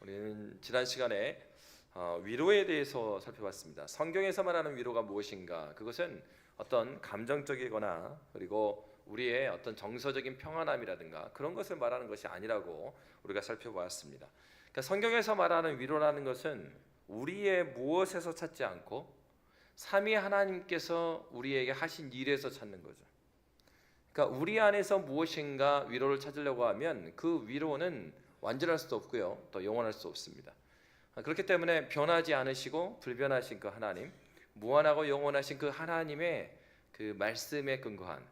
우리는 지난 시간에 위로에 대해서 살펴봤습니다. 성경에서 말하는 위로가 무엇인가? 그것은 어떤 감정적이거나 그리고 우리의 어떤 정서적인 평안함이라든가 그런 것을 말하는 것이 아니라고 우리가 살펴보았습니다. 그러니까 성경에서 말하는 위로라는 것은 우리의 무엇에서 찾지 않고 삼위 하나님께서 우리에게 하신 일에서 찾는 거죠. 그러니까 우리 안에서 무엇인가 위로를 찾으려고 하면 그 위로는 완전할 수도 없고요, 또 영원할 수 없습니다. 그렇기 때문에 변하지 않으시고 불변하신 그 하나님, 무한하고 영원하신 그 하나님의 그 말씀에 근거한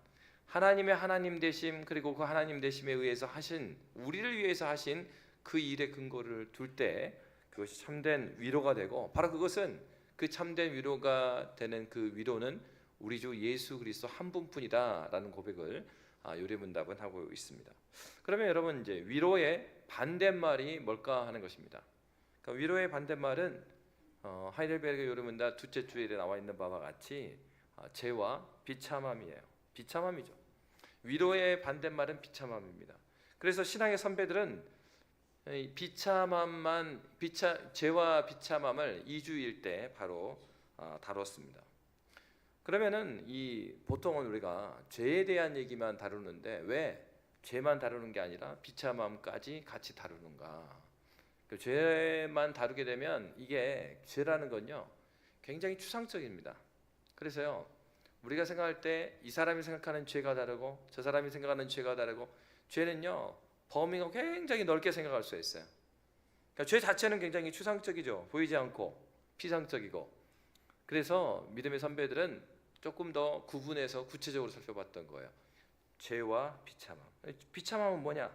하나님의 하나님 되심, 그리고 그 하나님 되심에 의해서 하신, 우리를 위해서 하신 그 일의 근거를 둘 때 그것이 참된 위로가 되고, 바로 그것은 그 참된 위로가 되는 그 위로는 우리 주 예수 그리스도 한 분뿐이다라는 고백을 요리문답은 하고 있습니다. 그러면 여러분, 이제 위로의 반대말이 뭘까 하는 것입니다. 그러니까 위로의 반대말은 하이델베르그 요리문답 둘째 주일에 나와 있는 바와 같이 죄와 비참함이에요. 비참함이죠. 위로의 반대말은 비참함입니다. 그래서 신앙의 선배들은 죄와 비참함을 2주일 때 바로 다뤘습니다. 그러면은 보통은 우리가 죄에 대한 얘기만 다루는데 왜 죄만 다루는 게 아니라 비참함까지 같이 다루는가? 그 죄만 다루게 되면 이게 죄라는 건요 굉장히 추상적입니다. 그래서요 우리가 생각할 때 이 사람이 생각하는 죄가 다르고 저 사람이 생각하는 죄가 다르고, 죄는요 범위가 굉장히 넓게 생각할 수 있어요. 그러니까 죄 자체는 굉장히 추상적이죠. 보이지 않고 피상적이고. 그래서 믿음의 선배들은 조금 더 구분해서 구체적으로 살펴봤던 거예요. 죄와 비참함. 비참함은 뭐냐?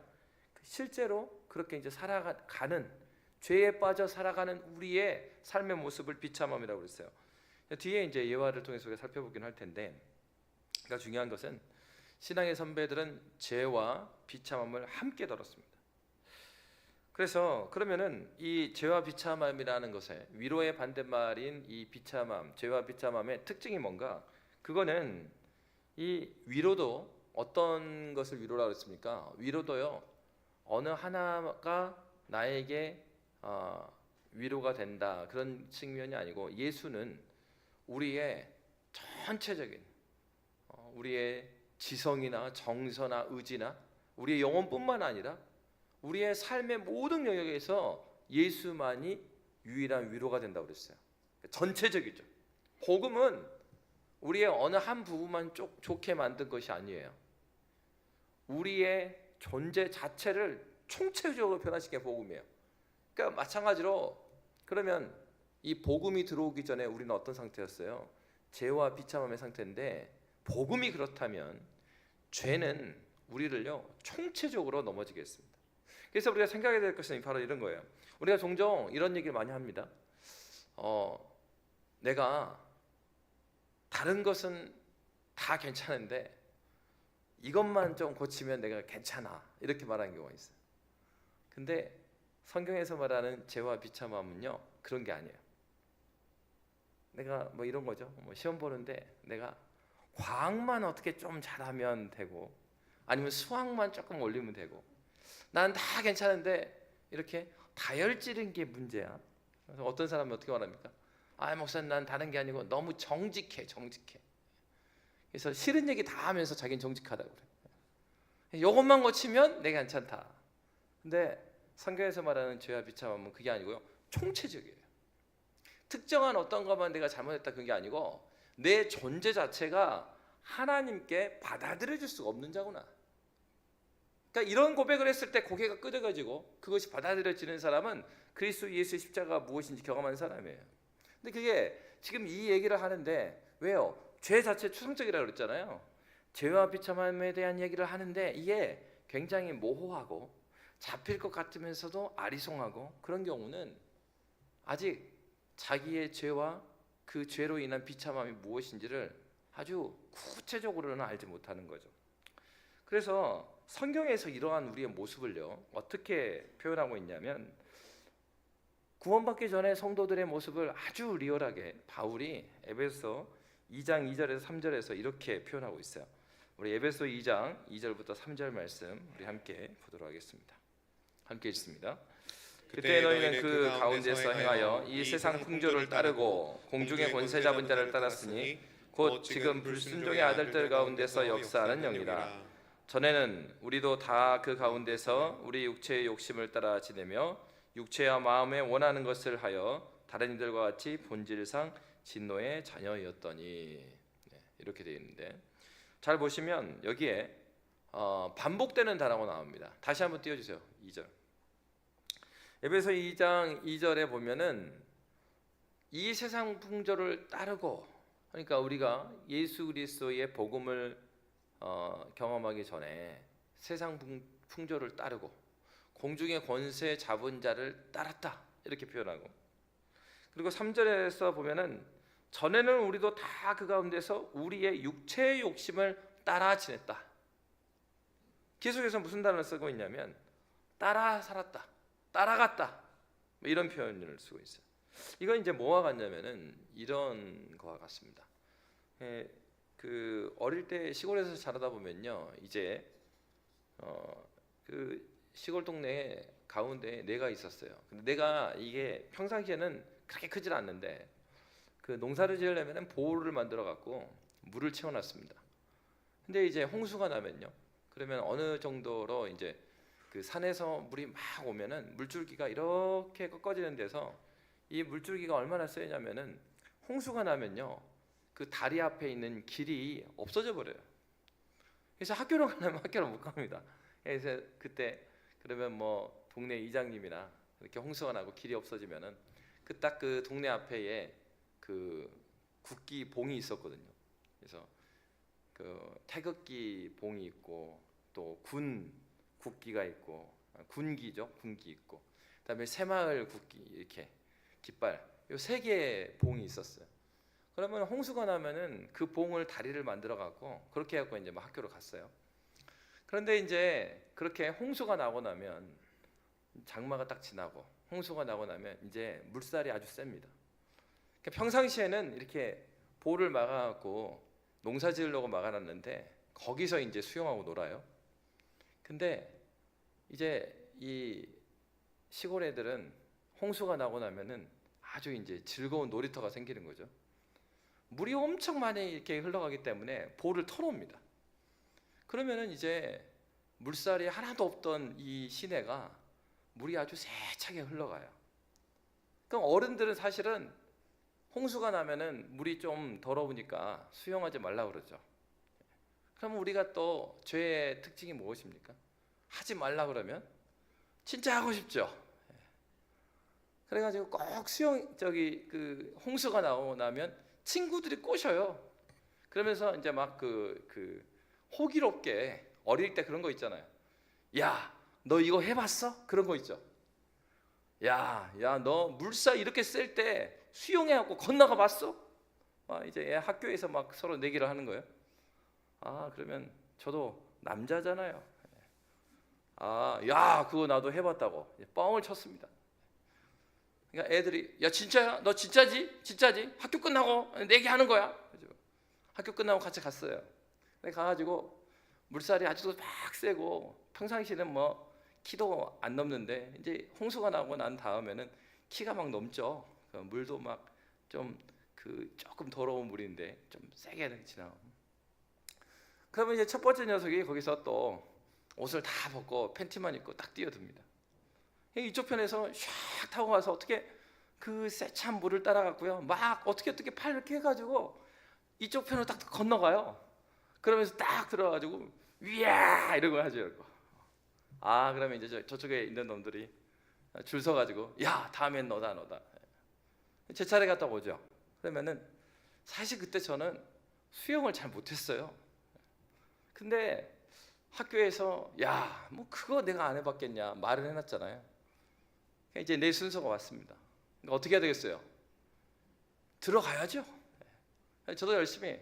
실제로 그렇게 이제 살아가는, 죄에 빠져 살아가는 우리의 삶의 모습을 비참함이라고 그랬어요. 뒤에 이제 예화를 통해서 살펴보긴 할 텐데, 그러니까 중요한 것은 신앙의 선배들은 죄와 비참함을 함께 다뤘습니다. 그래서 그러면은 이 죄와 비참함이라는 것에 위로의 반대말인 이 비참함, 죄와 비참함의 특징이 뭔가? 그거는 이 위로도 어떤 것을 위로라고 했습니까? 위로도요 어느 하나가 나에게 위로가 된다 그런 측면이 아니고, 예수는 우리의 전체적인 우리의 지성이나 정서나 의지나 우리의 영혼뿐만 아니라 우리의 삶의 모든 영역에서 예수만이 유일한 위로가 된다고 그랬어요. 전체적이죠. 복음은 우리의 어느 한 부분만 좋게 만든 것이 아니에요. 우리의 존재 자체를 총체적으로 변화시킨 게 복음이에요. 그러니까 마찬가지로 그러면 이 복음이 들어오기 전에 우리는 어떤 상태였어요? 죄와 비참함의 상태인데, 복음이 그렇다면 죄는 우리를요 총체적으로 넘어지게 했습니다. 그래서 우리가 생각해야 될 것은 바로 이런 거예요. 우리가 종종 이런 얘기를 많이 합니다. 내가 다른 것은 다 괜찮은데 이것만 좀 고치면 내가 괜찮아, 이렇게 말하는 경우가 있어요. 근데 성경에서 말하는 죄와 비참함은요 그런 게 아니에요. 내가 뭐 이런 거죠. 시험 보는데 내가 과학만 어떻게 좀 잘하면 되고, 아니면 수학만 조금 올리면 되고, 난 다 괜찮은데 이렇게 다혈질인 게 문제야. 그래서 어떤 사람은 어떻게 말합니까? 목사님, 난 다른 게 아니고 너무 정직해. 그래서 싫은 얘기 다 하면서 자기는 정직하다고 그래. 이것만 고치면 내가 괜찮다. 근데 성경에서 말하는 죄와 비참함은 그게 아니고요 총체적이에요. 특정한 어떤 것만 내가 잘못했다 그게 아니고, 내 존재 자체가 하나님께 받아들여질 수가 없는 자구나. 그러니까 이런 고백을 했을 때 고개가 끄덕여지고 그것이 받아들여지는 사람은 그리스도 예수의 십자가가 무엇인지 경험한 사람이에요. 근데 그게 지금 이 얘기를 하는데, 왜요? 죄 자체 추상적이라고 그랬잖아요. 죄와 비참함에 대한 얘기를 하는데 이게 굉장히 모호하고 잡힐 것 같으면서도 아리송하고, 그런 경우는 아직 자기의 죄와 그 죄로 인한 비참함이 무엇인지를 아주 구체적으로는 알지 못하는 거죠. 그래서 성경에서 이러한 우리의 모습을요 어떻게 표현하고 있냐면, 구원받기 전에 성도들의 모습을 아주 리얼하게 바울이 에베소 2장 2절에서 3절에서 이렇게 표현하고 있어요. 우리 에베소 2장 2절부터 3절 말씀 우리 함께 보도록 하겠습니다. 함께 읽습니다. 그때 너희는 그 가운데서 행하여 이 세상 풍조를 따르고 공중의 권세 잡은 자를 따랐으니 곧 지금 불순종의 아들들 가운데서 역사하는 영이라. 전에는 우리도 다 그 가운데서 우리 육체의 욕심을 따라 지내며 육체와 마음에 원하는 것을 하여 다른 이들과 같이 본질상 진노의 자녀였더니. 이렇게 되어 있는데 잘 보시면 여기에 반복되는 단어가 나옵니다. 다시 한번 띄워주세요. 2절. 에베소 2장 2절에 보면은 이 세상 풍조를 따르고, 그러니까 우리가 예수 그리스도의 복음을 경험하기 전에 세상 풍조를 따르고 공중의 권세 잡은 자를 따랐다 이렇게 표현하고, 그리고 3절에서 보면은 전에는 우리도 다 그 가운데서 우리의 육체의 욕심을 따라 지냈다. 계속해서 무슨 단어를 쓰고 있냐면 따라 살았다, 따라갔다, 이런 표현을 쓰고 있어요. 이건 이제 뭐와 같냐면은 이런 거와 같습니다. 그 어릴 때 시골에서 자라다 보면요, 이제 그 시골 동네에 가운데 내가 있었어요. 근데 내가 이게 평상시에는 그렇게 크질 않는데 그 농사를 지으려면 보호를 만들어 갖고 물을 채워놨습니다. 근데 이제 홍수가 나면요, 그러면 어느 정도로 이제 그 산에서 물이 막 오면은 물줄기가 이렇게 꺾어지는 데서 이 물줄기가 얼마나 세냐면은 홍수가 나면요, 그 다리 앞에 있는 길이 없어져 버려요. 그래서 학교로 가려면 학교를 못 갑니다. 그래서 그때 그러면 뭐 동네 이장님이나 이렇게 홍수가 나고 길이 없어지면은 그 딱 그 동네 앞에에 그 국기 봉이 있었거든요. 그래서 그 태극기 봉이 있고 또 군 국기가 있고, 군기죠, 군기 있고, 그다음에 새마을 국기 이렇게 깃발, 요 세 개의 봉이 있었어요. 그러면 홍수가 나면은 그 봉을 다리를 만들어 갖고 그렇게 해갖고 이제 막 학교로 갔어요. 그런데 이제 그렇게 홍수가 나고 나면 장마가 딱 지나고 홍수가 나고 나면 이제 물살이 아주 셉니다. 그러니까 평상시에는 이렇게 보를 막아갖고 농사 지으려고 막아놨는데 거기서 이제 수영하고 놀아요. 근데 이제 이 시골 애들은 홍수가 나고 나면은 아주 이제 즐거운 놀이터가 생기는 거죠. 물이 엄청 많이 이렇게 흘러가기 때문에 보를 털어옵니다. 그러면은 이제 물살이 하나도 없던 이 시내가 물이 아주 세차게 흘러가요. 그럼 어른들은 사실은 홍수가 나면은 물이 좀 더러우니까 수영하지 말라 그러죠. 그러면 우리가 또 죄의 특징이 무엇입니까? 하지 말라 그러면 진짜 하고 싶죠. 그래가지고 꼭 수영 그 홍수가 나오고 나면 친구들이 꼬셔요. 그러면서 이제 막 그 호기롭게 어릴 때 그런 거 있잖아요. 야, 너 이거 해봤어? 그런 거 있죠. 야, 너 물살 이렇게 셀 때 수영해갖고 건너가 봤어? 이제 학교에서 막 서로 내기를 하는 거예요. 그러면 저도 남자잖아요. 야, 그거 나도 해봤다고 뻥을 쳤습니다. 그러니까 애들이 야, 진짜야? 너 진짜지? 진짜지? 학교 끝나고 내기하는 거야. 학교 끝나고 같이 갔어요. 가가지고 물살이 아직도 막 세고 평상시에는 뭐 키도 안 넘는데 이제 홍수가 나고 난 다음에는 키가 막 넘죠. 물도 막 좀 조금 더러운 물인데 좀 세게 지나고. 그러면 이제 첫 번째 녀석이 거기서 또 옷을 다 벗고 팬티만 입고 딱 뛰어듭니다. 이쪽 편에서 샥 타고 가서 어떻게 그 세찬 물을 따라갔고요. 막 어떻게 팔 이렇게 해가지고 이쪽 편으로 딱 건너가요. 그러면서 딱 들어가지고 위야 이러고 하죠. 이러고. 그러면 이제 저쪽에 있는 놈들이 줄 서가지고 야, 다음엔 너다. 제 차례 갔다 오죠. 그러면은 사실 그때 저는 수영을 잘 못했어요. 근데 학교에서 야, 뭐 그거 내가 안 해봤겠냐 말을 해놨잖아요. 이제 내 순서가 왔습니다. 그러니까 어떻게 해야 되겠어요? 들어가야죠. 저도 열심히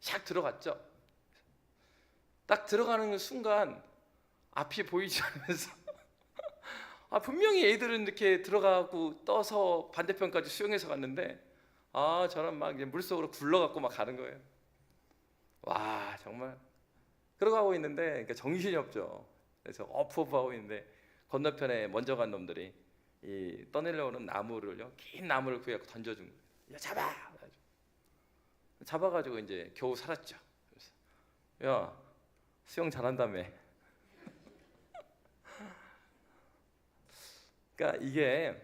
샥 들어갔죠. 딱 들어가는 순간 앞이 보이지 않으면서 분명히 애들은 이렇게 들어가고 떠서 반대편까지 수영해서 갔는데 저는 막 이제 물속으로 굴러갖고 막 가는 거예요. 와, 정말 그러고 하고 있는데 그러니까 정신이 없죠. 그래서 어프어프 하고 있는데 건너편에 먼저 간 놈들이 이 떠내려오는 나무를요, 긴 나무를 구해서 던져준 거예요. 야, 잡아가지고 이제 겨우 살았죠. 그래서, 야, 수영 잘한다며. 그러니까 이게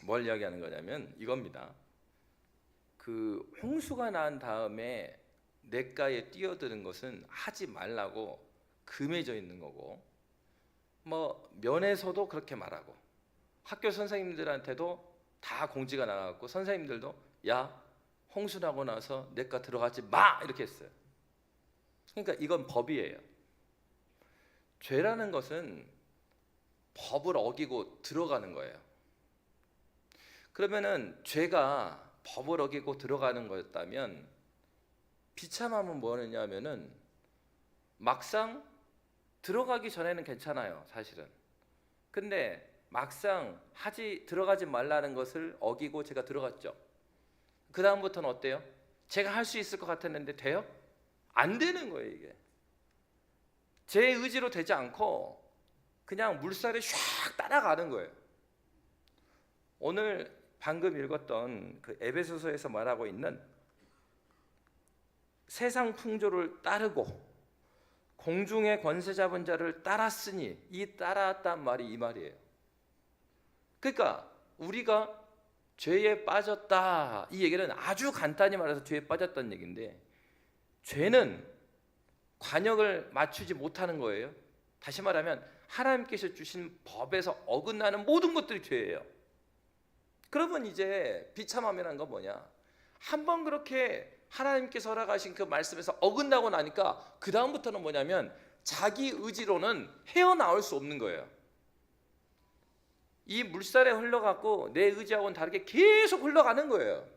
뭘 이야기하는 거냐면 이겁니다. 그 홍수가 난 다음에 냇가에 뛰어드는 것은 하지 말라고 금해져 있는 거고, 뭐 면에서도 그렇게 말하고, 학교 선생님들한테도 다 공지가 나갔고, 선생님들도 야, 홍수 나고 나서 냇가 들어가지 마 이렇게 했어요. 그러니까 이건 법이에요. 죄라는 것은 법을 어기고 들어가는 거예요. 그러면은 죄가 법을 어기고 들어가는 거였다면 비참함은 뭐냐면은 막상 들어가기 전에는 괜찮아요, 사실은. 근데 막상 들어가지 말라는 것을 어기고 제가 들어갔죠. 그 다음부터는 어때요? 제가 할 수 있을 것 같았는데 돼요? 안 되는 거예요. 이게 제 의지로 되지 않고 그냥 물살에 샥 따라가는 거예요. 오늘 방금 읽었던 그 에베소서에서 말하고 있는 세상 풍조를 따르고 공중의 권세 잡은 자를 따랐으니, 이 따랐단 말이 이 말이에요. 그러니까 우리가 죄에 빠졌다, 이 얘기는 아주 간단히 말해서 죄에 빠졌다는 얘기인데, 죄는 관역을 맞추지 못하는 거예요. 다시 말하면 하나님께서 주신 법에서 어긋나는 모든 것들이 죄예요. 그러면 이제 비참함이라는 건 뭐냐? 한번 그렇게 하나님께서 허락하신 그 말씀에서 어긋나고 나니까 그 다음부터는 뭐냐면 자기 의지로는 헤어나올 수 없는 거예요. 이 물살에 흘러가고 내 의지하고는 다르게 계속 흘러가는 거예요.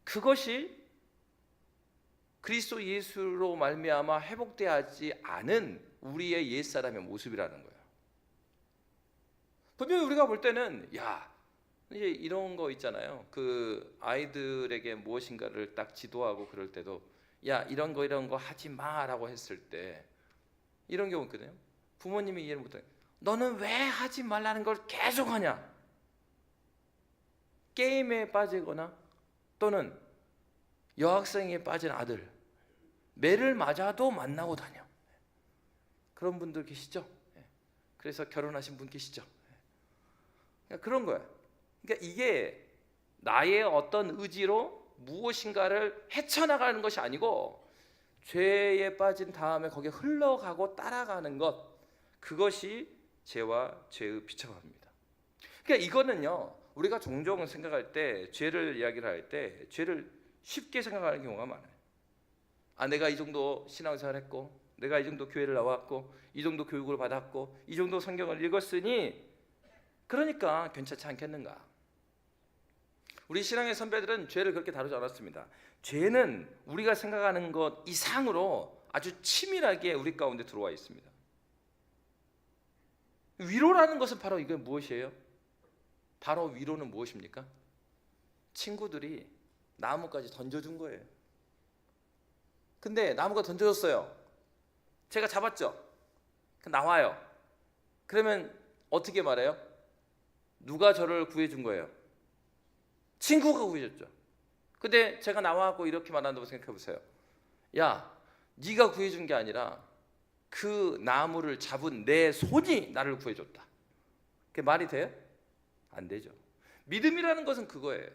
그것이 그리스도 예수로 말미암아 회복되지 않은 우리의 옛사람의 모습이라는 거예요. 분명히 우리가 볼 때는 야, 이제 이런 거 있잖아요. 그 아이들에게 무엇인가를 딱 지도하고 그럴 때도 야, 이런 거 하지 마라고 했을 때 이런 경우 있거든요. 부모님이 이해를 못해. 너는 왜 하지 말라는 걸 계속 하냐? 게임에 빠지거나 또는 여학생에 빠진 아들, 매를 맞아도 만나고 다녀. 그런 분들 계시죠? 그래서 결혼하신 분 계시죠? 그런 거예요. 그러니까 이게 나의 어떤 의지로 무엇인가를 헤쳐나가는 것이 아니고 죄에 빠진 다음에 거기에 흘러가고 따라가는 것, 그것이 죄와 죄의 비참함입니다. 그러니까 이거는요, 우리가 종종 생각할 때, 죄를 이야기를 할 때 죄를 쉽게 생각하는 경우가 많아요. 아, 내가 이 정도 신앙생활 했고, 내가 이 정도 교회를 나왔고, 이 정도 교육을 받았고, 이 정도 성경을 읽었으니 그러니까 괜찮지 않겠는가? 우리 신앙의 선배들은 죄를 그렇게 다루지 않았습니다. 죄는 우리가 생각하는 것 이상으로 아주 치밀하게 우리 가운데 들어와 있습니다. 위로라는 것은 바로 이게 무엇이에요? 바로 위로는 무엇입니까? 친구들이 나무까지 던져준 거예요. 근데 나무가 던져졌어요. 제가 잡았죠? 나와요. 그러면 어떻게 말해요? 누가 저를 구해준 거예요? 친구가 구해줬죠. 근데 제가 나와갖고 이렇게 말한다고 생각해 보세요. 야, 네가 구해준 게 아니라 그 나무를 잡은 내 손이 나를 구해줬다. 그게 말이 돼요? 안 되죠. 믿음이라는 것은 그거예요.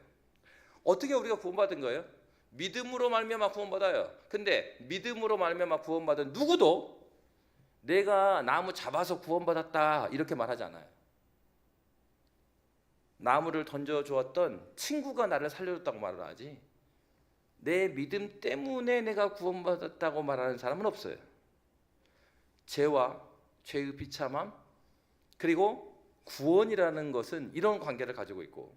어떻게 우리가 구원받은 거예요? 믿음으로 말미암아 구원받아요. 근데 믿음으로 말미암아 구원받은 누구도 내가 나무 잡아서 구원받았다 이렇게 말하지 않아요. 나무를 던져주었던 친구가 나를 살려줬다고 말을 하지, 내 믿음 때문에 내가 구원받았다고 말하는 사람은 없어요. 죄와 죄의 비참함, 그리고 구원이라는 것은 이런 관계를 가지고 있고,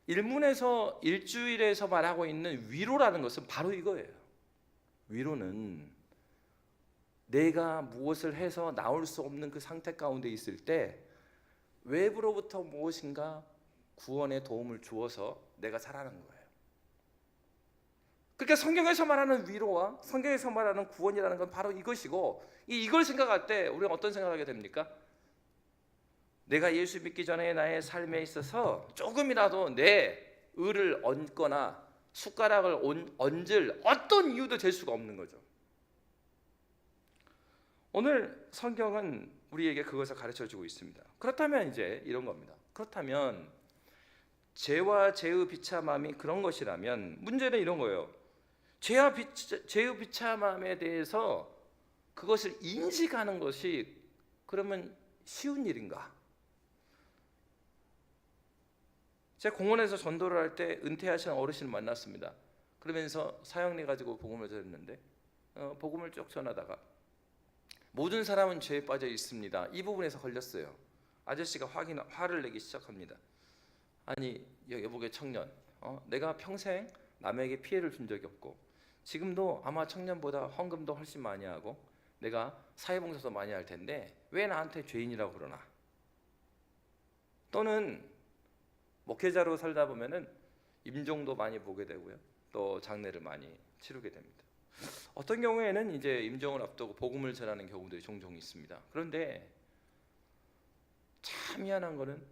일주일에서 말하고 있는 위로라는 것은 바로 이거예요. 위로는 내가 무엇을 해서 나올 수 없는 그 상태 가운데 있을 때 외부로부터 무엇인가 구원의 도움을 주어서 내가 살아가는 거예요. 그러니까 성경에서 말하는 위로와 성경에서 말하는 구원이라는 건 바로 이것이고, 이걸 생각할 때 우리가 어떤 생각을 하게 됩니까? 내가 예수 믿기 전에 나의 삶에 있어서 조금이라도 내 의를 얹거나 숟가락을 얹을 어떤 이유도 될 수가 없는 거죠. 오늘 성경은 우리에게 그것을 가르쳐주고 있습니다. 그렇다면 이제 이런 겁니다. 그렇다면 죄와 죄의 비참함이 그런 것이라면 문제는 이런 거예요. 죄의 비참함에 대해서 그것을 인식하는 것이 그러면 쉬운 일인가? 제가 공원에서 전도를 할 때 은퇴하신 어르신을 만났습니다. 그러면서 사형리 가지고 복음을 전했는데 복음을 쭉 전하다가 모든 사람은 죄에 빠져 있습니다. 이 부분에서 걸렸어요. 아저씨가 화를 내기 시작합니다. 아니 여보게 청년, 내가 평생 남에게 피해를 준 적이 없고 지금도 아마 청년보다 헌금도 훨씬 많이 하고 내가 사회봉사도 많이 할 텐데 왜 나한테 죄인이라고 그러나? 또는 목회자로 살다 보면은 임종도 많이 보게 되고요. 또 장례를 많이 치르게 됩니다. 어떤 경우에는 이제 임종을 앞두고 복음을 전하는 경우들이 종종 있습니다. 그런데 참 미안한 거는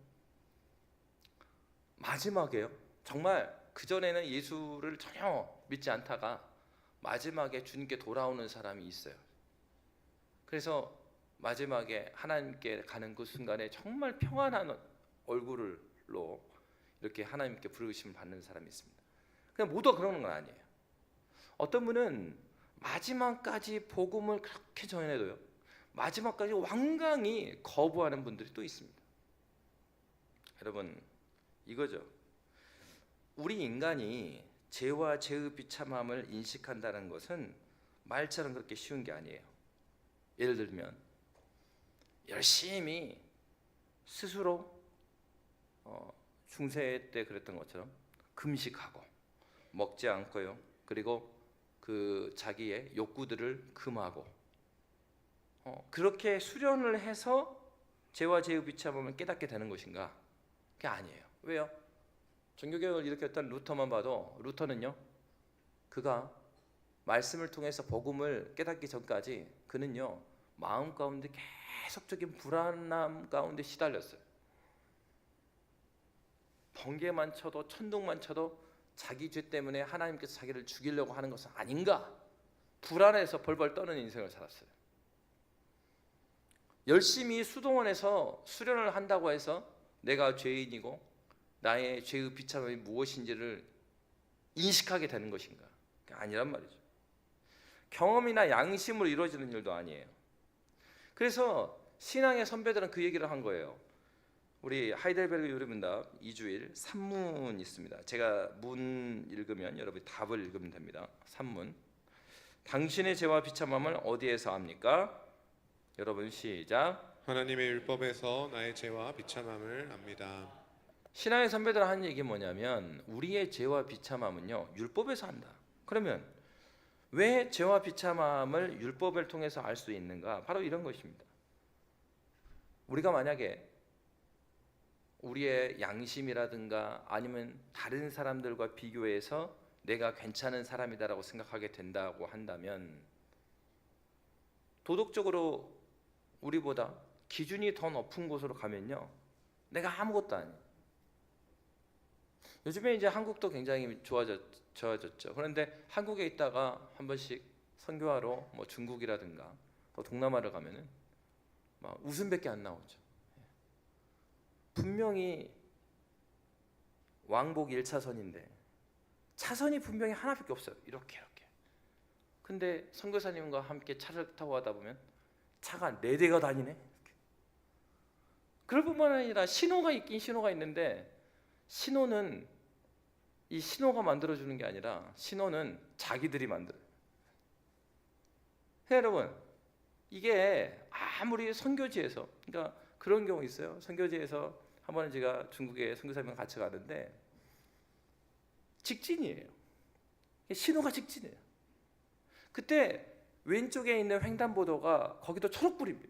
마지막에요. 정말 그전에는 예수를 전혀 믿지 않다가 마지막에 주님께 돌아오는 사람이 있어요. 그래서 마지막에 하나님께 가는 그 순간에 정말 평안한 얼굴로 이렇게 하나님께 부르심을 받는 사람이 있습니다. 그냥 모두가 그러는 건 아니에요. 어떤 분은 마지막까지 복음을 그렇게 전해도요, 마지막까지 완강히 거부하는 분들이 또 있습니다. 여러분, 이거죠. 우리 인간이 죄와 죄의 비참함을 인식한다는 것은 말처럼 그렇게 쉬운 게 아니에요. 예를 들면 열심히 스스로 중세 때 그랬던 것처럼 금식하고 먹지 않고요. 그리고 그 자기의 욕구들을 금하고 그렇게 수련을 해서 죄와 죄의 비참함을 깨닫게 되는 것인가? 그게 아니에요. 왜요? 종교개혁을 일으켰던 루터만 봐도 루터는요, 그가 말씀을 통해서 복음을 깨닫기 전까지 그는요 마음 가운데 계속적인 불안함 가운데 시달렸어요. 번개만 쳐도 천둥만 쳐도 자기 죄 때문에 하나님께서 자기를 죽이려고 하는 것은 아닌가, 불안해서 벌벌 떠는 인생을 살았어요. 열심히 수동원에서 수련을 한다고 해서 내가 죄인이고 나의 죄의 비참함이 무엇인지를 인식하게 되는 것인가? 그게 아니란 말이죠. 경험이나 양심으로 이루어지는 일도 아니에요. 그래서 신앙의 선배들은 그 얘기를 한 거예요. 우리 하이델베르그 요리문답 2주일 3문 있습니다. 제가 문 읽으면 여러분이 답을 읽으면 됩니다. 3문. 당신의 죄와 비참함을 어디에서 압니까? 여러분 시작. 하나님의 율법에서 나의 죄와 비참함을 압니다. 신앙의 선배들 하는 얘기 뭐냐면 우리의 죄와 비참함은요 율법에서 한다. 그러면 왜 죄와 비참함을 율법을 통해서 알 수 있는가? 바로 이런 것입니다. 우리가 만약에 우리의 양심이라든가 아니면 다른 사람들과 비교해서 내가 괜찮은 사람이다라고 생각하게 된다고 한다면 도덕적으로 우리보다 기준이 더 높은 곳으로 가면요 내가 아무것도 아니에요. 요즘에 이제 한국도 굉장히 좋아졌죠. 그런데 한국에 있다가 한 번씩 선교하러 뭐 중국이라든가 또 동남아를 가면은 막 웃음밖에 안 나오죠. 분명히 왕복 1차선인데 차선이 분명히 하나밖에 없어요. 이렇게. 근데 선교사님과 함께 차를 타고 가다 보면 차가 4대가 다니네. 그럴 뿐만 아니라 신호가 있긴 신호가 있는데 신호는 이 신호가 만들어주는 게 아니라 신호는 자기들이 만들어요. 여러분, 이게 아무리 선교지에서, 그러니까 그런 경우 있어요. 선교지에서 한 번은 제가 중국에 선교사님과 같이 가는데 직진이에요. 신호가 직진이에요. 그때 왼쪽에 있는 횡단보도가 거기도 초록불입니다.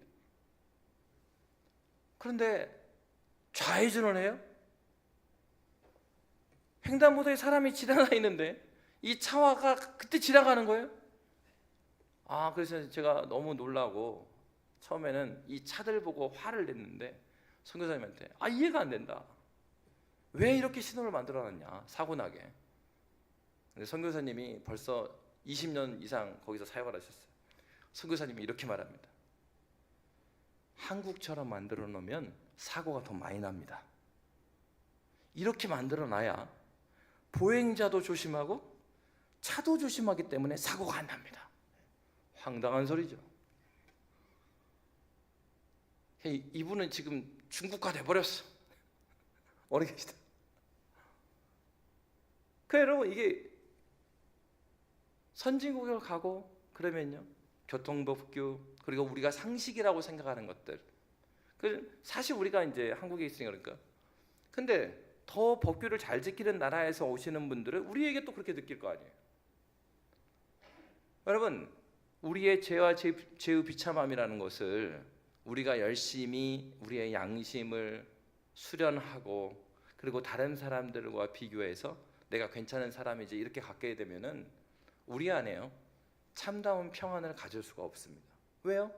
그런데 좌회전을 해요. 횡단보도에 사람이 지나가 있는데 이 차와가 그때 지나가는 거예요. 그래서 제가 너무 놀라고 처음에는 이 차들 보고 화를 냈는데 선교사님한테 이해가 안 된다. 왜 이렇게 신호를 만들어놨냐, 사고나게. 근데 선교사님이 벌써 20년 이상 거기서 사역을 하셨어요. 선교사님이 이렇게 말합니다. 한국처럼 만들어 놓으면 사고가 더 많이 납니다. 이렇게 만들어 놔야 보행자도 조심하고 차도 조심하기 때문에 사고가 안 납니다. 황당한 소리죠. 이분은 지금 중국가 돼버렸어. 어디 계시다. 여러분, 이게 선진국에 가고 그러면요, 교통법규, 그리고 우리가 상식이라고 생각하는 것들, 사실 우리가 이제 한국에 있으니까 그러니까. 근데 더 법규를 잘 지키는 나라에서 오시는 분들은 우리에게 또 그렇게 느낄 거 아니에요. 여러분, 우리의 죄와 죄의 비참함이라는 것을 우리가 열심히 우리의 양심을 수련하고, 그리고 다른 사람들과 비교해서 내가 괜찮은 사람이지 이렇게 갖게 되면은 우리 안에요, 참다운 평안을 가질 수가 없습니다. 왜요?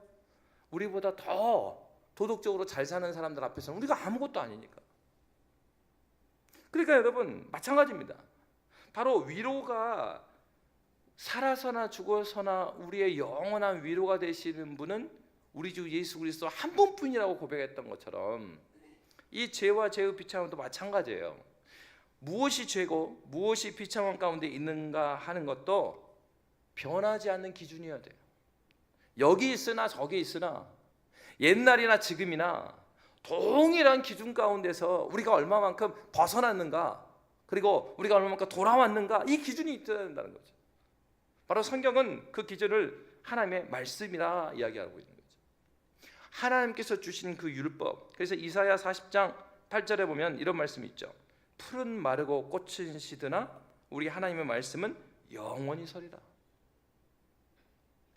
우리보다 더 도덕적으로 잘 사는 사람들 앞에서는 우리가 아무것도 아니니까. 그러니까 여러분, 마찬가지입니다. 바로 위로가 살아서나 죽어서나 우리의 영원한 위로가 되시는 분은 우리 주 예수 그리스도 한 분뿐이라고 고백했던 것처럼, 이 죄와 죄의 비참함도 마찬가지예요. 무엇이 죄고 무엇이 비참함 가운데 있는가 하는 것도 변하지 않는 기준이어야 돼요. 여기 있으나 저기 있으나, 옛날이나 지금이나 동일한 기준 가운데서 우리가 얼마만큼 벗어났는가, 그리고 우리가 얼마만큼 돌아왔는가, 이 기준이 있어야 된다는 거죠. 바로 성경은 그 기준을 하나님의 말씀이라 이야기하고 있는 거죠. 하나님께서 주신 그 율법. 그래서 이사야 40장 8절에 보면 이런 말씀이 있죠. 풀은 마르고 꽃은 시드나 우리 하나님의 말씀은 영원히 서리라.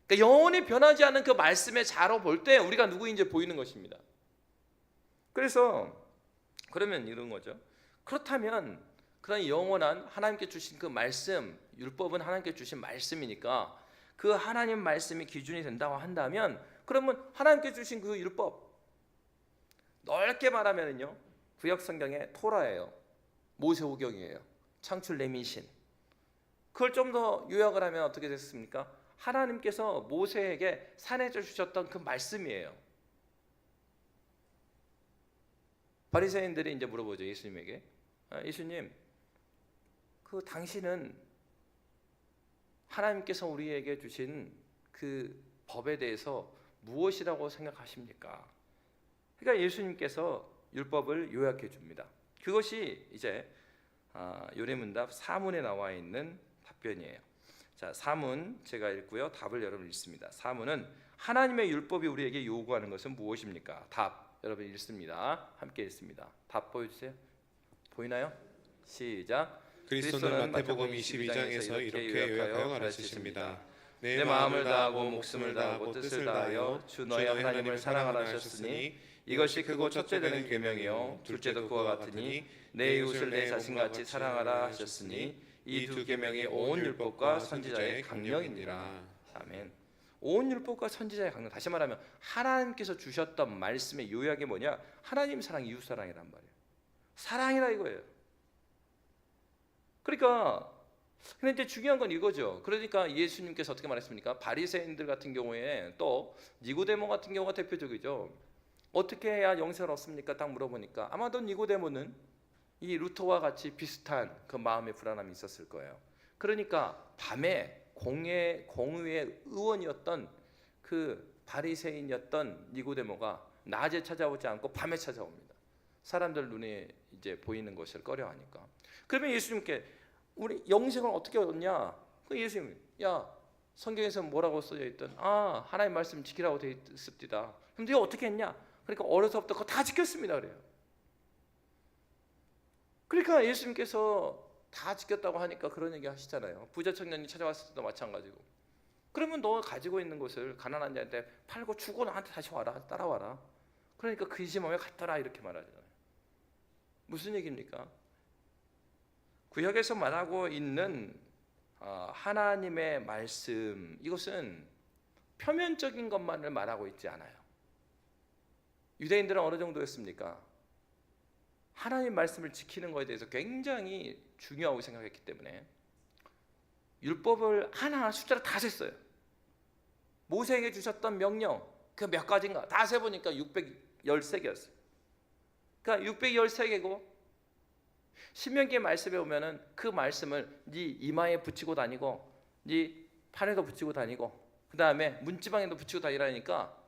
그러니까 영원히 변하지 않는 그 말씀의 자로 볼 때 우리가 누구인지 보이는 것입니다. 그래서 그러면 이런 거죠. 그렇다면 그런 영원한 하나님께 주신 그 말씀, 율법은 하나님께 주신 말씀이니까 그 하나님 말씀이 기준이 된다고 한다면, 그러면 하나님께 주신 그 율법, 넓게 말하면요, 구약 성경의 토라예요, 모세오경이에요, 창출 레미신. 그걸 좀 더 요약을 하면 어떻게 됐습니까? 하나님께서 모세에게 산에 주셨던 그 말씀이에요. 바리새인들이 이제 물어보죠, 예수님에게. 예수님, 그 당신은 하나님께서 우리에게 주신 그 법에 대해서 무엇이라고 생각하십니까? 그러니까 예수님께서 율법을 요약해 줍니다. 그것이 이제 요리문답 사문에 나와 있는 답변이에요. 자, 사문 제가 읽고요, 답을 여러분 읽습니다. 사문은 하나님의 율법이 우리에게 요구하는 것은 무엇입니까? 답 여러분 읽습니다. 함께 읽습니다. 답 보여주세요. 보이나요? 시작. 그리스도는 마태복음 22장에서 이렇게 요약하여 가르치십니다. 내 마음을 다하고 목숨을 다하고 뜻을 다하여 주 너희 하나님을 사랑하라 하셨으니 이것이 크고 첫째 되는 계명이요 둘째도 그와 같으니 내 이웃을 내 자신같이 사랑하라 하셨으니 이 두 계명이 온 율법과 선지자의 강령이니라. 아멘. 온 율법과 선지자의 강령. 다시 말하면 하나님께서 주셨던 말씀의 요약이 뭐냐? 하나님 사랑, 이웃 사랑이란 말이에요. 사랑이라 이거예요. 그러니까 근데 이제 중요한 건 이거죠. 그러니까 예수님께서 어떻게 말했습니까? 바리새인들 같은 경우에, 또 니고데모 같은 경우가 대표적이죠. 어떻게 해야 영생을 얻습니까? 딱 물어보니까 아마도 니고데모는 이 루터와 같이 비슷한 그 마음의 불안함이 있었을 거예요. 그러니까 밤에 공의의 의원이었던 그 바리새인이었던 니고데모가 낮에 찾아오지 않고 밤에 찾아옵니다. 사람들 눈에 이제 보이는 것을 꺼려하니까. 그러면 예수님께 우리 영생을 어떻게 얻냐? 그 예수님, 야, 성경에서 뭐라고 써져 있던 하나님 말씀 지키라고 되어 있습니다. 그럼 네가 어떻게 했냐? 그러니까 어려서부터 그거 다 지켰습니다 그래요. 그러니까 예수님께서 다 지켰다고 하니까 그런 얘기 하시잖아요. 부자 청년이 찾아왔을 때도 마찬가지고. 그러면 너 가지고 있는 것을 가난한 자한테 팔고 주고 나한테 다시 와라, 따라와라. 그러니까 근심하며 갔더라 이렇게 말하잖아요. 무슨 얘기입니까? 구약에서 말하고 있는 하나님의 말씀, 이것은 표면적인 것만을 말하고 있지 않아요. 유대인들은 어느 정도였습니까? 하나님 말씀을 지키는 것에 대해서 굉장히 중요하고 생각했기 때문에 율법을 하나하나 숫자로 다 셌어요. 모세에게 주셨던 명령 그 몇 가지인가 다 세보니까 613개였어요. 그러니까 613개고 신명기의 말씀에 보면은 그 말씀을 네 이마에 붙이고 다니고 네 팔에도 붙이고 다니고 그 다음에 문지방에도 붙이고 다니라니까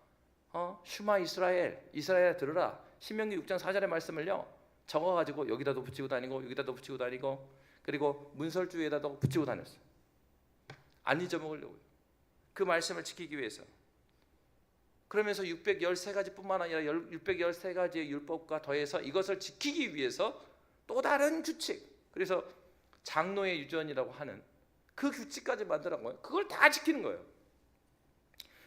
슈마 이스라엘 들으라. 신명기 6장 4절의 말씀을요 적어가지고 여기다도 붙이고 다니고 여기다도 붙이고 다니고 그리고 문설주에다도 붙이고 다녔어요. 안 잊어먹으려고요. 그 말씀을 지키기 위해서. 그러면서 613가지뿐만 아니라 613가지의 율법과 더해서 이것을 지키기 위해서 또 다른 규칙, 그래서 장로의 유전이라고 하는 그 규칙까지 만들어 거예요. 그걸 다 지키는 거예요.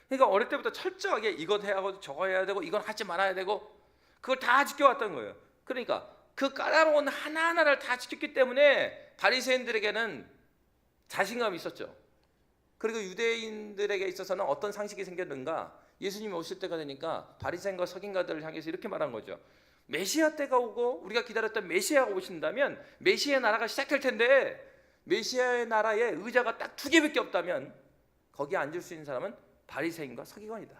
그러니까 어릴 때부터 철저하게 이것 해야 하고 저거 해야 되고 이건 하지 말아야 되고 그걸 다 지켜왔던 거예요. 그러니까 그 까다로운 하나하나를 다 지켰기 때문에 바리새인들에게는 자신감이 있었죠. 그리고 유대인들에게 있어서는 어떤 상식이 생겼는가? 예수님이 오실 때가 되니까 바리새인과 서기관들을 향해서 이렇게 말한 거죠. 메시아 때가 오고 우리가 기다렸던 메시아가 오신다면 메시아의 나라가 시작될 텐데 메시아의 나라에 의자가 딱 2개밖에 없다면 거기에 앉을 수 있는 사람은 바리새인과 서기관이다.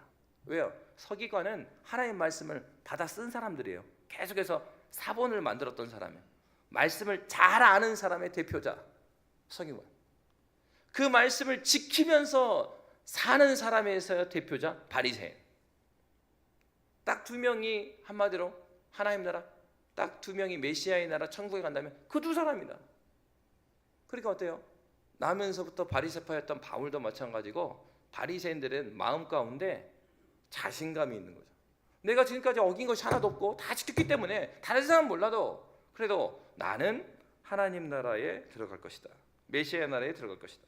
왜요? 서기관은 하나님의 말씀을 받아 쓴 사람들이에요. 계속해서 사본을 만들었던 사람이에요. 말씀을 잘 아는 사람의 대표자 서기관. 그 말씀을 지키면서 사는 사람에서 대표자 바리새인. 딱 2명이 한마디로 하나님 나라, 딱 2명이 메시아의 나라 천국에 간다면 그 2사람이다. 그러니까 어때요? 나면서부터 바리새파였던 바울도 마찬가지고 바리새인들은 마음 가운데 자신감이 있는 거죠. 내가 지금까지 어긴 것이 하나도 없고 다 지켰기 때문에 다른 사람은 몰라도 그래도 나는 하나님 나라에 들어갈 것이다. 메시아의 나라에 들어갈 것이다.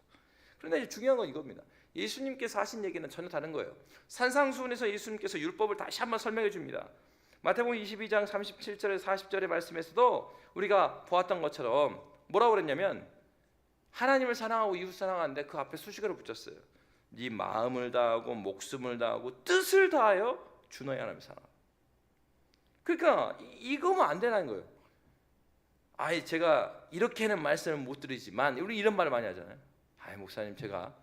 그런데 이제 중요한 건 이겁니다. 예수님께서 하신 얘기는 전혀 다른 거예요. 산상수훈에서 예수님께서 율법을 다시 한번 설명해 줍니다. 마태복음 22장 37절에서 40절의 말씀에서도 우리가 보았던 것처럼 뭐라고 그랬냐면 하나님을 사랑하고 이웃 사랑하는데 그 앞에 수식어를 붙였어요. 네 마음을 다하고 목숨을 다하고 뜻을 다하여 주 너의 하나님을 사랑하라. 그러니까 이거면 안 되는 거예요. 아이 제가 이렇게는 말씀을 못 드리지만 우리 이런 말을 많이 하잖아요. 아이 목사님 제가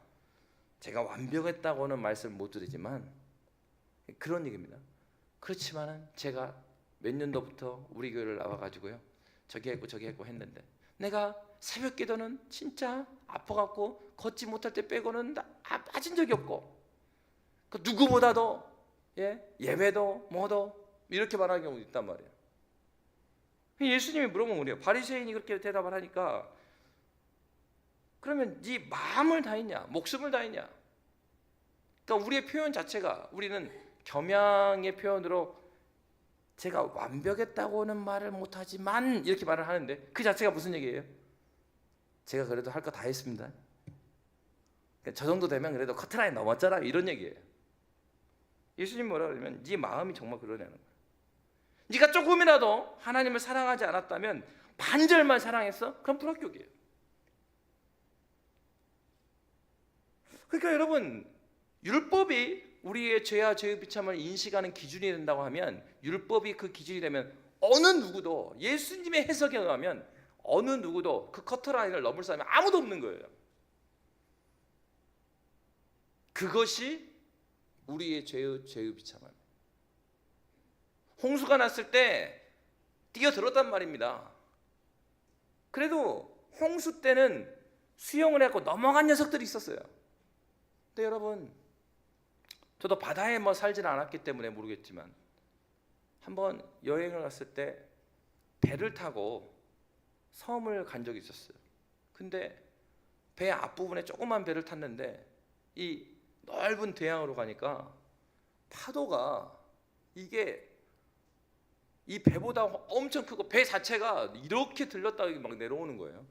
완벽했다고는 말씀을 못 드리지만 그런 얘기입니다. 그렇지만은 제가 몇 년도부터 우리 교회를 나와가지고요 저기 했고 했는데 내가 새벽 기도는 진짜 아파갖고 걷지 못할 때 빼고는 빠진 적이 없고 그 누구보다도 예배도 뭐도 이렇게 말하는 경우도 있단 말이에요. 예수님이 물어보면 우리가 바리새인이 그렇게 대답을 하니까 그러면 네 마음을 다했냐 목숨을 다했냐. 그러니까 우리의 표현 자체가 우리는 겸양의 표현으로 제가 완벽했다고는 말을 못하지만 이렇게 말을 하는데 그 자체가 무슨 얘기예요? 제가 그래도 할 거 다 했습니다. 그러니까 저 정도 되면 그래도 커트라인 넘었잖아 이런 얘기예요. 예수님 뭐라 그러면 네 마음이 정말 그러냐는 거예요. 네가 조금이라도 하나님을 사랑하지 않았다면 반절만 사랑했어? 그럼 불합격이에요. 그러니까 여러분 율법이 우리의 죄와 죄의 비참을 인식하는 기준이 된다고 하면 율법이 그 기준이 되면 어느 누구도 예수님의 해석에 의하면 어느 누구도 그 커트라인을 넘을 사람이 아무도 없는 거예요. 그것이 우리의 죄의 비참함. 홍수가 났을 때 뛰어들었단 말입니다. 그래도 홍수 때는 수영을 하고 넘어간 녀석들이 있었어요. 근데 여러분 저도 바다에 살지는 않았기 때문에 모르겠지만 한번 여행을 갔을 때 배를 타고 섬을 간 적이 있었어요. 근데 배 앞부분에 조그만 배를 탔는데 이 넓은 대양으로 가니까 파도가 이게 이 배보다 엄청 크고 배 자체가 이렇게 들렸다가 막 내려오는 거예요.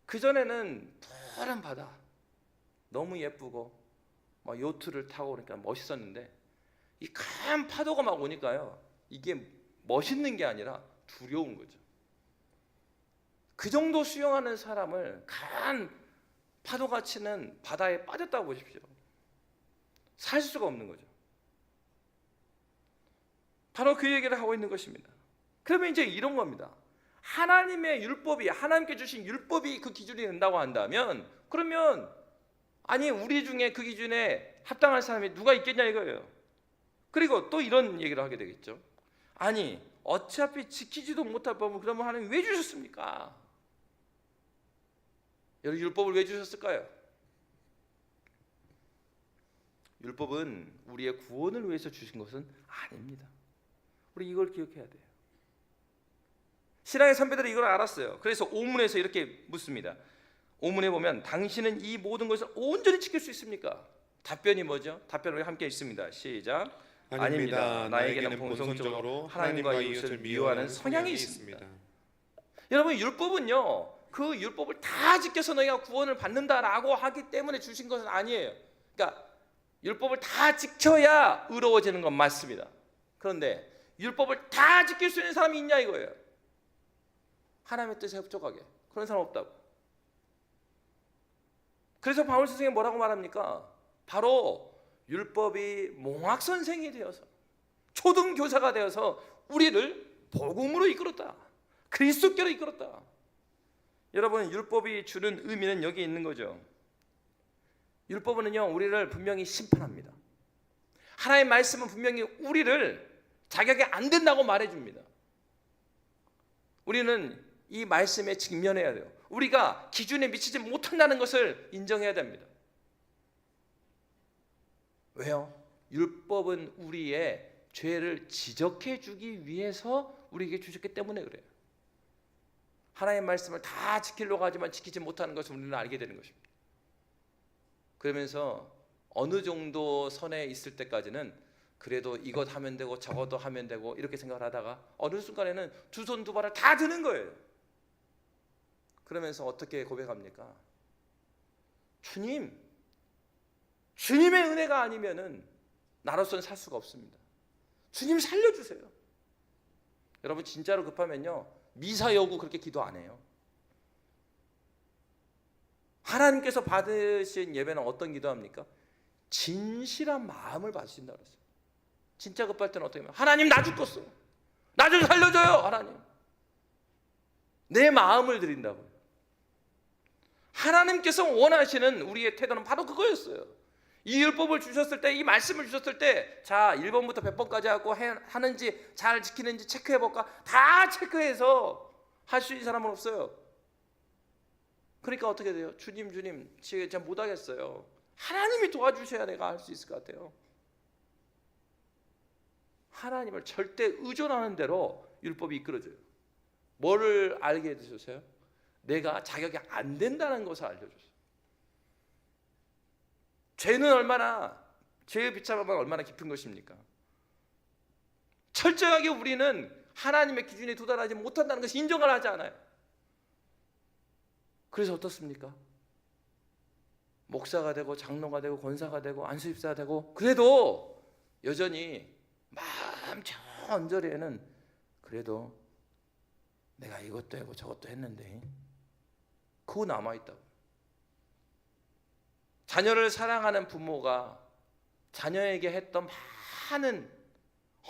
그전에는 푸른 바다 너무 예쁘고 막 요트를 타고 그러니까 멋있었는데 이 큰 파도가 막 오니까요 이게 멋있는 게 아니라 두려운 거죠. 그 정도 수영하는 사람을 큰 파도가 치는 바다에 빠졌다고 보십시오. 살 수가 없는 거죠. 바로 그 얘기를 하고 있는 것입니다. 그러면 이제 이런 겁니다. 하나님의 율법이, 하나님께 주신 율법이 그 기준이 된다고 한다면, 그러면 아니 우리 중에 그 기준에 합당할 사람이 누가 있겠냐 이거예요. 그리고 또 이런 얘기를 하게 되겠죠. 아니 어차피 지키지도 못할 법을 그러면 하나님 왜 주셨습니까? 여러분 율법을 왜 주셨을까요? 율법은 우리의 구원을 위해서 주신 것은 아닙니다. 우리 이걸 기억해야 돼요. 신앙의 선배들이 이걸 알았어요. 그래서 오문에서 이렇게 묻습니다. 오문에 보면 당신은 이 모든 것을 온전히 지킬 수 있습니까? 답변이 뭐죠? 답변 우리 함께 있습니다. 시작. 아닙니다. 나에게는 본성적으로 하나님과 이웃을 미워하는 성향이 있습니다. 여러분 율법은요, 그 율법을 다 지켜서 너희가 구원을 받는다라고 하기 때문에 주신 것은 아니에요. 그러니까 율법을 다 지켜야 의로워지는 건 맞습니다. 그런데 율법을 다 지킬 수 있는 사람이 있냐 이거예요. 하나님의 뜻에 협족하게. 그런 사람 없다고. 그래서 바울 스승이 뭐라고 말합니까? 바로 율법이 몽학 선생이 되어서, 초등 교사가 되어서 우리를 복음으로 이끌었다. 그리스도께로 이끌었다. 여러분 율법이 주는 의미는 여기 있는 거죠. 율법은요 우리를 분명히 심판합니다. 하나님의 말씀은 분명히 우리를 자격이 안 된다고 말해줍니다. 우리는 이 말씀에 직면해야 돼요. 우리가 기준에 미치지 못한다는 것을 인정해야 됩니다. 왜요? 율법은 우리의 죄를 지적해 주기 위해서 우리에게 주셨기 때문에 그래요. 하나님의 말씀을 다 지키려고 하지만 지키지 못하는 것을 우리는 알게 되는 것입니다. 그러면서 어느 정도 선에 있을 때까지는 그래도 이것 하면 되고 저것도 하면 되고 이렇게 생각을 하다가 어느 순간에는 두 손 두 발을 다 드는 거예요. 그러면서 어떻게 고백합니까? 주님, 주님의 은혜가 아니면은 나로서는 살 수가 없습니다. 주님 살려주세요. 여러분 진짜로 급하면요 미사 여구 그렇게 기도 안 해요. 하나님께서 받으신 예배는 어떤 기도합니까? 진실한 마음을 받으신다고 그랬어요. 진짜 급할 때는 어떻게 하면 하나님 나 죽겠어, 나 좀 살려줘요. 하나님 내 마음을 드린다고요. 하나님께서 원하시는 우리의 태도는 바로 그거였어요. 이 율법을 주셨을 때, 이 말씀을 주셨을 때, 자 1번부터 100번까지 하고 하는지 잘 지키는지 체크해볼까? 다 체크해서 할 수 있는 사람은 없어요. 그러니까 어떻게 돼요? 주님 제가 못하겠어요. 하나님이 도와주셔야 내가 할 수 있을 것 같아요. 하나님을 절대 의존하는 대로 율법이 이끌어줘요. 뭐를 알게 해주셨어요? 내가 자격이 안 된다는 것을 알려줬어요. 죄는 얼마나, 죄의 비참함은 얼마나 깊은 것입니까? 철저하게 우리는 하나님의 기준에 도달하지 못한다는 것을 인정을 하지 않아요. 그래서 어떻습니까? 목사가 되고 장로가 되고 권사가 되고 안수집사가 되고 그래도 여전히 마음 저 언저리에는 그래도 내가 이것도 하고 저것도 했는데 그거 남아있다고. 자녀를 사랑하는 부모가 자녀에게 했던 많은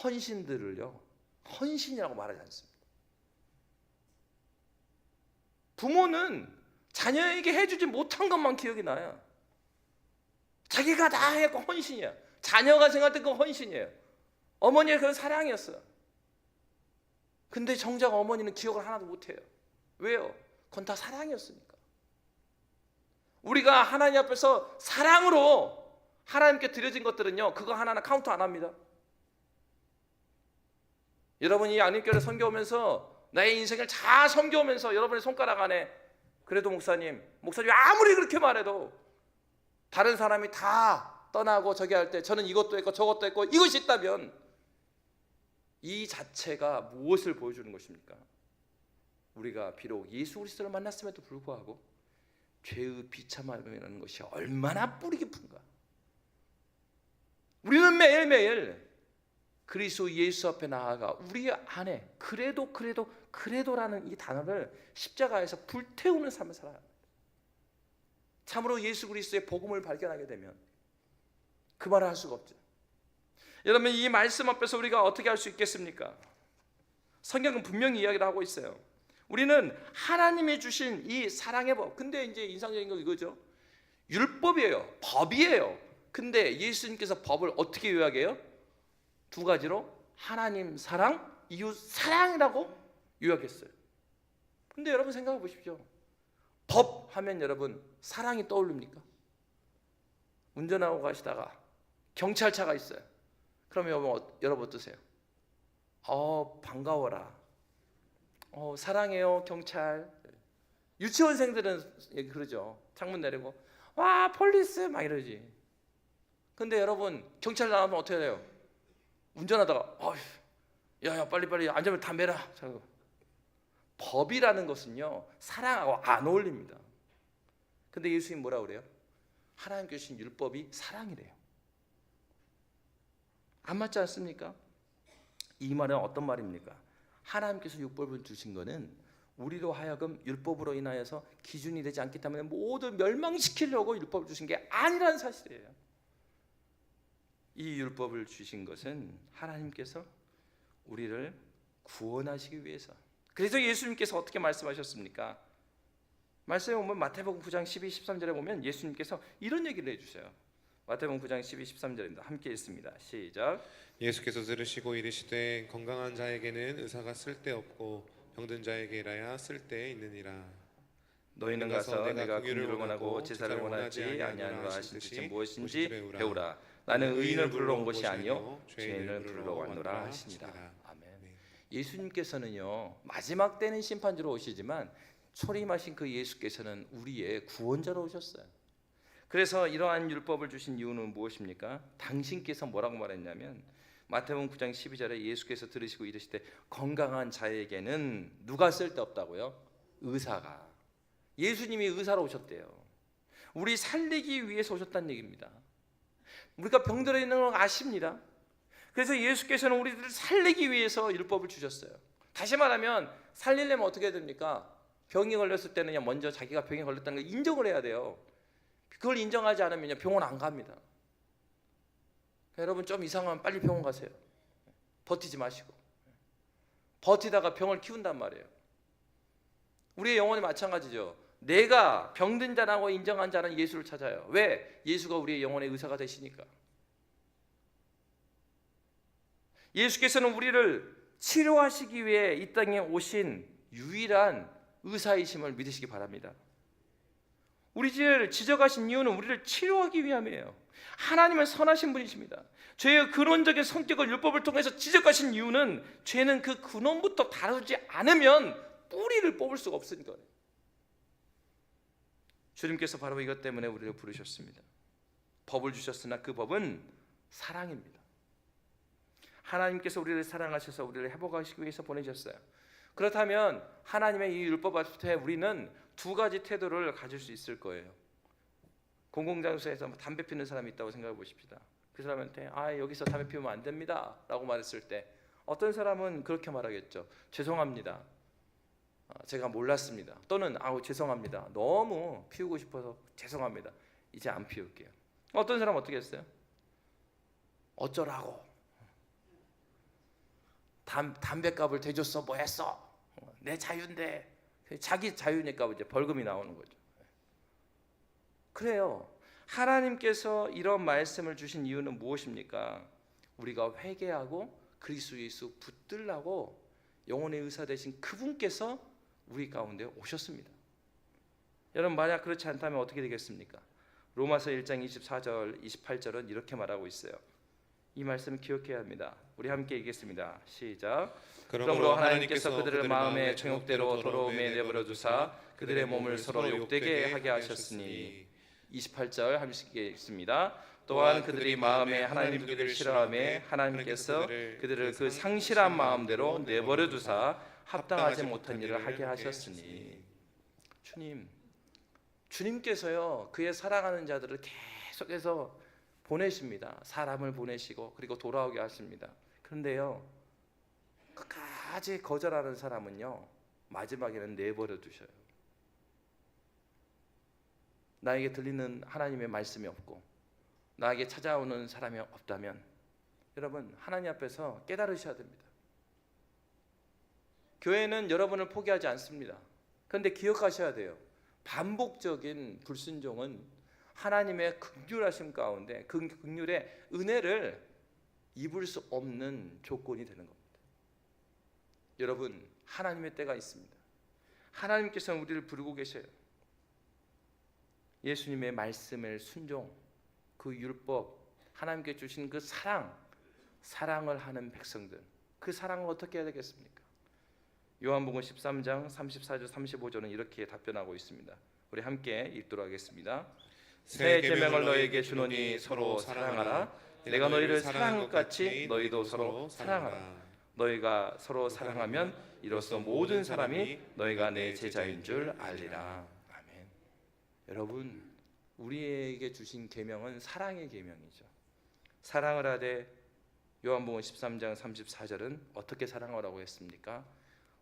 헌신들을요 헌신이라고 말하지 않습니다. 부모는 자녀에게 해주지 못한 것만 기억이 나요. 자기가 다 했고 헌신이야. 자녀가 생각했던 건 헌신이에요. 어머니의 그런 사랑이었어요. 근데 정작 어머니는 기억을 하나도 못해요. 왜요? 그건 다 사랑이었으니까. 우리가 하나님 앞에서 사랑으로 하나님께 드려진 것들은요 그거 하나하나 카운트 안 합니다. 여러분이 양림교회를 섬겨오면서 나의 인생을 다 섬겨오면서 여러분의 손가락 안에 그래도 목사님 아무리 그렇게 말해도 다른 사람이 다 떠나고 저기 할 때 저는 이것도 했고 저것도 했고 이것이 있다면 이 자체가 무엇을 보여주는 것입니까? 우리가 비록 예수 그리스도를 만났음에도 불구하고 죄의 비참함이라는 것이 얼마나 뿌리 깊은가. 우리는 매일매일 그리스도 예수 앞에 나아가 우리 안에 그래도라는 이 단어를 십자가에서 불태우는 삶을 살아야 합니다. 참으로 예수 그리스도의 복음을 발견하게 되면 그 말을 할 수가 없죠. 여러분, 이 말씀 앞에서 우리가 어떻게 할 수 있겠습니까? 성경은 분명히 이야기를 하고 있어요. 우리는 하나님이 주신 이 사랑의 법, 근데 이제 인상적인 거 이거죠. 율법이에요. 법이에요. 근데 예수님께서 법을 어떻게 요약해요? 두 가지로 하나님 사랑, 이웃 사랑이라고 요약했어요. 근데 여러분 생각해 보십시오. 법 하면 여러분 사랑이 떠오릅니까? 운전하고 가시다가 경찰차가 있어요. 그러면 여러분 어떠세요? 반가워라. 사랑해요 경찰. 유치원생들은 그러죠. 창문 내리고 와 폴리스 막 이러지. 근데 여러분 경찰 나오면 어떻게 해요? 운전하다가 야야 빨리 안전벨트 다 매라. 법이라는 것은요 사랑하고 안 어울립니다. 근데 예수님 뭐라 그래요? 하나님께 주신 율법이 사랑이래요. 안 맞지 않습니까? 이 말은 어떤 말입니까? 하나님께서 율법을 주신 것은 우리로 하여금 율법으로 인하여서 기준이 되지 않기 때문에 모두 멸망시키려고 율법을 주신 게 아니라는 사실이에요. 이 율법을 주신 것은 하나님께서 우리를 구원하시기 위해서. 그래서 예수님께서 어떻게 말씀하셨습니까? 말씀에 보면 마태복음 9장 12, 13절에 보면 예수님께서 이런 얘기를 해주세요. 마태복음 9장 12, 13절입니다. 함께 읽습니다. 시작. 예수께서 들으시고 이르시되 건강한 자에게는 의사가 쓸데없고 병든 자에게라야 쓸데 있느니라. 너희는 가서 내가 긍휼을 원하고 제사를 원하지 아니하노라 하신 뜻이 무엇인지 배우라. 나는 의인을 부르러 온 것이 아니요 죄인을 부르러 왔노라 하시니라. 아멘. 예수님께서는요 마지막 때는 심판주로 오시지만 초림하신 그 예수께서는 우리의 구원자로 오셨어요. 그래서 이러한 율법을 주신 이유는 무엇입니까? 당신께서 뭐라고 말했냐면 마태복음 9장 12절에 예수께서 들으시고 이르시되 건강한 자에게는 누가 쓸데없다고요? 의사가. 예수님이 의사로 오셨대요. 우리 살리기 위해서 오셨다는 얘기입니다. 우리가 병들어 있는 걸 아십니다. 그래서 예수께서는 우리들을 살리기 위해서 율법을 주셨어요. 다시 말하면 살리려면 어떻게 해야 됩니까? 병이 걸렸을 때는 먼저 자기가 병이 걸렸다는 걸 인정을 해야 돼요. 그걸 인정하지 않으면 병원 안 갑니다. 여러분 좀 이상하면 빨리 병원 가세요. 버티지 마시고. 버티다가 병을 키운단 말이에요. 우리의 영혼이 마찬가지죠. 내가 병든 자라고 인정한 자는 예수를 찾아요. 왜? 예수가 우리의 영혼의 의사가 되시니까. 예수께서는 우리를 치료하시기 위해 이 땅에 오신 유일한 의사이심을 믿으시기 바랍니다. 우리를 지적하신 이유는 우리를 치료하기 위함이에요. 하나님은 선하신 분이십니다. 죄의 근원적인 성격을 율법을 통해서 지적하신 이유는 죄는 그 근원부터 다루지 않으면 뿌리를 뽑을 수가 없으니까요. 주님께서 바로 이것 때문에 우리를 부르셨습니다. 법을 주셨으나 그 법은 사랑입니다. 하나님께서 우리를 사랑하셔서 우리를 회복하시기 위해서 보내셨어요. 그렇다면 하나님의 이 율법 앞에 우리는 두 가지 태도를 가질 수 있을 거예요. 공공장소에서 담배 피우는 사람이 있다고 생각해 보십시다. 그 사람한테 여기서 담배 피우면 안 됩니다 라고 말했을 때 어떤 사람은 그렇게 말하겠죠. 죄송합니다. 제가 몰랐습니다. 또는 죄송합니다. 너무 피우고 싶어서 죄송합니다. 이제 안 피울게요. 어떤 사람은 어떻게 했어요? 어쩌라고. 담배값을 대줬어 뭐 했어? 내 자유인데. 자기 자유니까 이제 벌금이 나오는 거죠. 그래요. 하나님께서 이런 말씀을 주신 이유는 무엇입니까? 우리가 회개하고 그리스도 예수 붙들라고 영혼의 의사 되신 그분께서 우리 가운데 오셨습니다. 여러분 만약 그렇지 않다면 어떻게 되겠습니까? 로마서 1장 24절 28절은 이렇게 말하고 있어요. 이 말씀 기억해야 합니다. 우리 함께 읽겠습니다. 시작. 그러므로 하나님께서 그들을 마음의 정욕대로 더러움에 내버려 두사 그들의 몸을 서로 욕되게 하게 하셨으니 28절 함께 읽습니다. 또한 그들이 마음에 하나님 두기를 싫어하며 하나님께서 그들을 그 상실한 마음대로 내버려 두사 합당하지 못한 일을 하게 하셨으니. 주님께서요 그의 사랑하는 자들을 계속해서 보내십니다. 사람을 보내시고 그리고 돌아오게 하십니다. 그런데요 끝까지 거절하는 사람은요 마지막에는 내버려 두셔요. 나에게 들리는 하나님의 말씀이 없고 나에게 찾아오는 사람이 없다면 여러분 하나님 앞에서 깨달으셔야 됩니다. 교회는 여러분을 포기하지 않습니다. 그런데 기억하셔야 돼요. 반복적인 불순종은 하나님의 긍휼하심 가운데 그 긍휼의 은혜를 입을 수 없는 조건이 되는 겁니다. 여러분 하나님의 때가 있습니다. 하나님께서는 우리를 부르고 계셔요. 예수님의 말씀을 순종, 그 율법, 하나님께 주신 그 사랑을 하는 백성들, 그 사랑을 어떻게 해야 되겠습니까? 요한복음 13장 34절 35절은 이렇게 답변하고 있습니다. 우리 함께 읽도록 하겠습니다. 새 계명을 너희에게 주노니 서로 사랑하라. 내가 너희를 사랑한 것 같이 너희도 서로 사랑하라. 너희가 서로 사랑하면 이로써 모든 사람이 너희가 내 제자인 줄 알리라. 아멘. 여러분, 우리에게 주신 계명은 사랑의 계명이죠. 사랑을 하되 요한복음 13장 34절은 어떻게 사랑하라고 했습니까?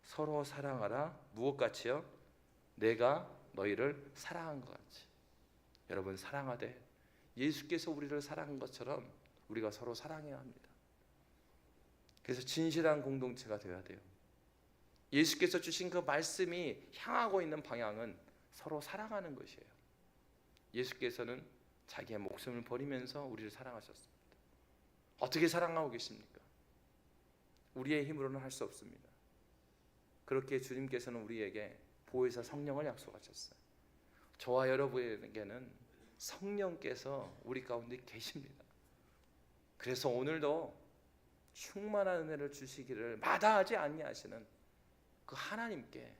서로 사랑하라. 무엇같이요? 내가 너희를 사랑한 것 같이. 여러분 사랑하되 예수께서 우리를 사랑한 것처럼 우리가 서로 사랑해야 합니다. 그래서 진실한 공동체가 되어야 돼요. 예수께서 주신 그 말씀이 향하고 있는 방향은 서로 사랑하는 것이에요. 예수께서는 자기의 목숨을 버리면서 우리를 사랑하셨습니다. 어떻게 사랑하고 계십니까? 우리의 힘으로는 할 수 없습니다. 그렇게 주님께서는 우리에게 보혜사 성령을 약속하셨어요. 저와 여러분에게는 성령께서 우리 가운데 계십니다. 그래서 오늘도 충만한 은혜를 주시기를 마다하지 아니하시는 그 하나님께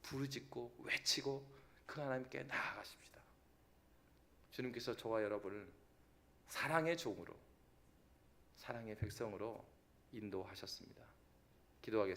부르짖고 외치고 그 하나님께 나아가십시다. 주님께서 저와 여러분을 사랑의 종으로, 사랑의 백성으로 인도하셨습니다. 기도하겠습니다.